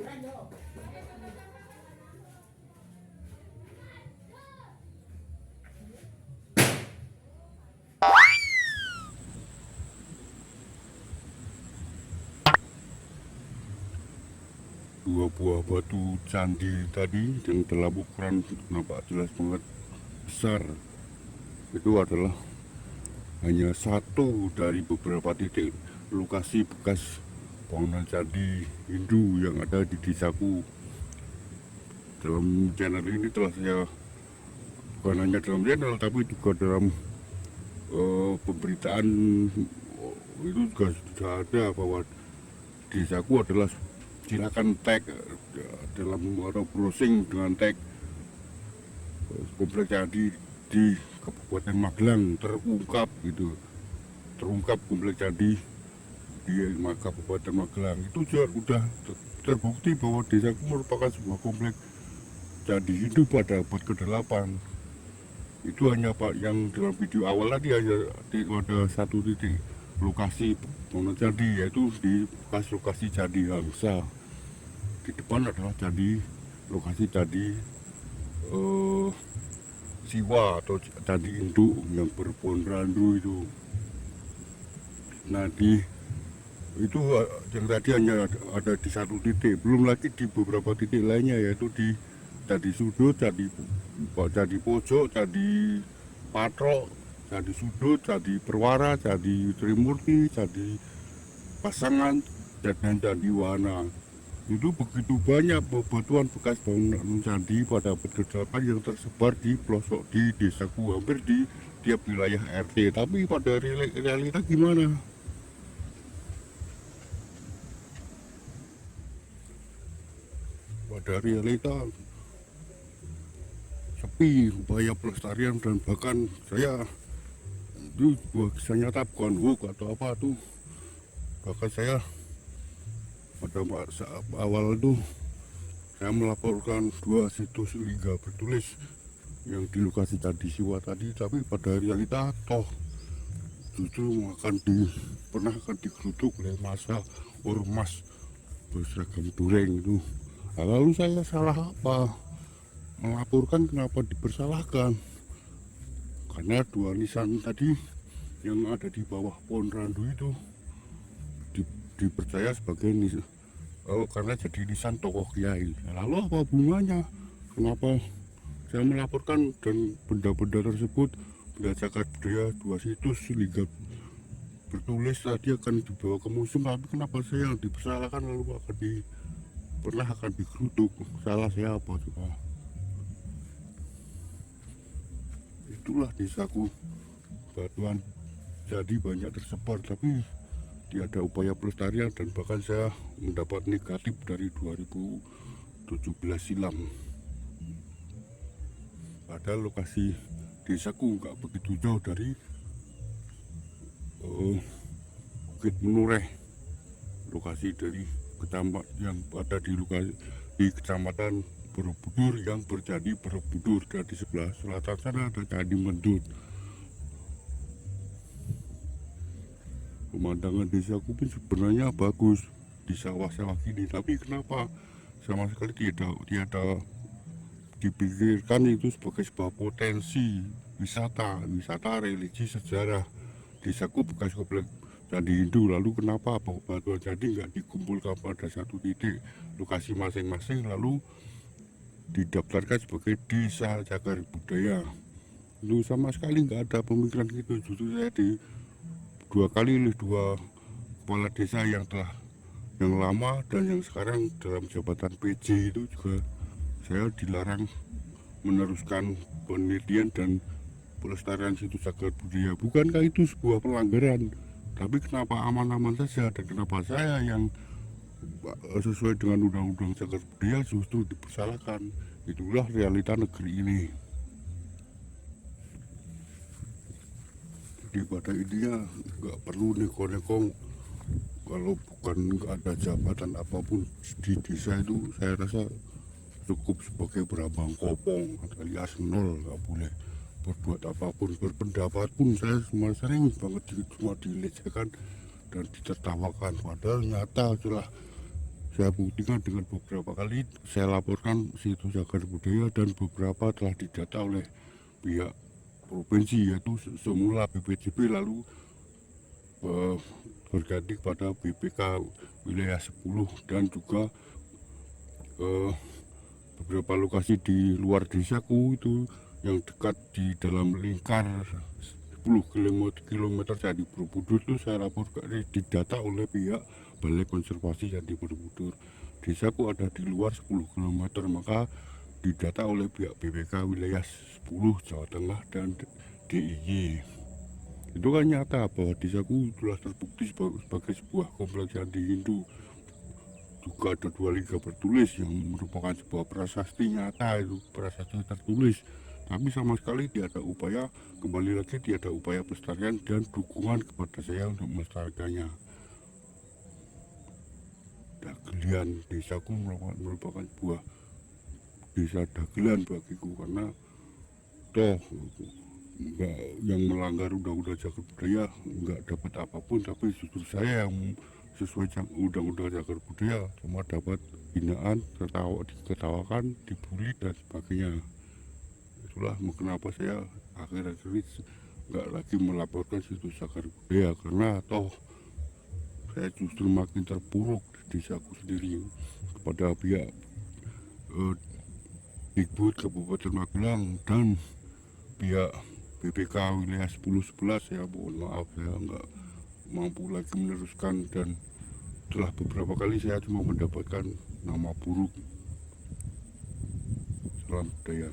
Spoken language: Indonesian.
Dua buah batu candi tadi yang dalam ukuran nampak jelas banget besar itu adalah hanya satu dari beberapa titik lokasi bekas bangunan candi Hindu yang ada di desaku. Dalam channel ini telah saya, bukan hanya dalam channel tapi juga dalam pemberitaan itu juga sudah ada bahwa desaku adalah, silakan tag dalam atau browsing dengan tag komplek candi di Kabupaten Magelang terungkap gitu, terungkap komplek candi di Kabupaten Magelang. Itu juga sudah terbukti bahwa desaku merupakan sebuah komplek candi Hindu pada abad ke-8. Itu hanya Pak yang dalam video awal tadi hanya ada satu titik lokasi bangunan candi, yaitu di bekas lokasi candi Hangsa. Di depan adalah candi, lokasi candi Siwa atau candi induk yang berpohon randu itu. Nah itu yang tadi hanya ada di satu titik, belum lagi di beberapa titik lainnya, yaitu di candi sudut, candi pojok, candi patrok, candi sudut, candi perwara, candi trimurti, candi pasangan, dan candi wana. Itu begitu banyak bebatuan bekas bangunan candi pada abad ke-8 yang tersebar di pelosok di desaku, hampir di tiap wilayah RT. Tapi pada realita gimana? Pada realita sepi upaya pelestarian, dan bahkan saya itu kisah nyata, bukan hoax atau apa tuh. Bahkan saya pada awal itu saya melaporkan 2 situs liga bertulis yang di lokasi candi Siwa tadi, tapi pada realita toh justru pernah akan digeruduk oleh masa ormas berseragam dureng itu. Nah, lalu saya salah apa melaporkan, kenapa dipersalahkan? Karena 2 nisan tadi yang ada di bawah pohon randu itu dipercaya sebagai nisan, karena jadi nisan tokoh kiai. Lalu apa hubungannya? Kenapa saya melaporkan dan benda-benda tersebut, benda cagar budaya 2 situs liga bertulis tadi akan dibawa ke museum, tapi kenapa saya yang dipersalahkan lalu pernah akan digeruduk? Salah saya apa coba? Itulah desaku, batuan jadi banyak tersebar tapi tiada upaya pelestarian, dan bahkan saya mendapat negatif dari 2017 silam. Padahal lokasi desaku nggak begitu jauh dari Bukit Menureh, lokasi dari kecamatan yang ada di kecamatan Borobudur yang bercandi Borobudur, dan di sebelah selatan sana ada Candi Mendut. Pemandangan desaku pun sebenarnya bagus di sawah-sawah gini, tapi kenapa sama sekali tiada dipikirkan itu sebagai sebuah potensi wisata religi sejarah. Desaku bekas komplek candi Hindu, lalu kenapa batuan candi nggak dikumpulkan pada satu titik lokasi masing-masing lalu didaftarkan sebagai desa cagar budaya? Itu sama sekali nggak ada pemikiran gitu. Justru saya 2 kali oleh 2 kepala desa yang lama dan yang sekarang dalam jabatan PJ itu juga saya dilarang meneruskan penelitian dan pelestarian situs cagar budaya. Bukankah itu sebuah pelanggaran? Tapi kenapa aman-aman saja, dan kenapa saya yang sesuai dengan undang-undang cagar budaya justru dipersalahkan? Itulah realita negeri ini. Jadi pada intinya nggak perlu neko-neko. Kalau bukan nggak ada jabatan apapun di desa itu, saya rasa cukup sebagai berambang kopong alias nol, nggak boleh berbuat apapun. Berpendapat pun saya cuma sering banget cuma dilecehkan dan ditertawakan, padahal nyata itulah saya buktikan dengan beberapa kali saya laporkan situs cagar budaya dan beberapa telah didata oleh pihak provinsi, yaitu semula BPJB lalu berganti kepada BPK wilayah 10 dan juga beberapa lokasi di luar desaku itu yang dekat di dalam lingkar 10 km Candi Borobudur itu saya laporkan didata oleh pihak Balai Konservasi Candi Borobudur. Desaku ada di luar 10 km, maka didata oleh pihak BPK wilayah 10 Jawa Tengah dan DIY. Itu kan nyata bahwa desaku telah terbukti sebagai sebuah kompleks candi Hindu. Juga ada 2 liga bertulis yang merupakan sebuah prasasti nyata, itu prasasti tertulis. Tapi sama sekali tidak ada upaya, kembali lagi tidak ada upaya pelestarian dan dukungan kepada saya untuk melestarikannya. Dagelan desaku merupakan sebuah desa dagelan bagiku, karena toh enggak yang melanggar undang-undang cagar budaya enggak dapat apapun, tapi justru saya yang sesuai undang-undang cagar budaya cuma dapat hinaan, diketawakan, dibully dan sebagainya. Itulah kenapa saya akhir-akhir ini nggak lagi melaporkan situs cagar budaya, karena toh saya justru makin terpuruk di desaku sendiri. Kepada pihak Dikbud Kabupaten Magelang dan pihak BPK wilayah 10-11, saya mohon maaf, saya nggak mampu lagi meneruskan, dan telah beberapa kali saya cuma mendapatkan nama buruk. Salam budaya.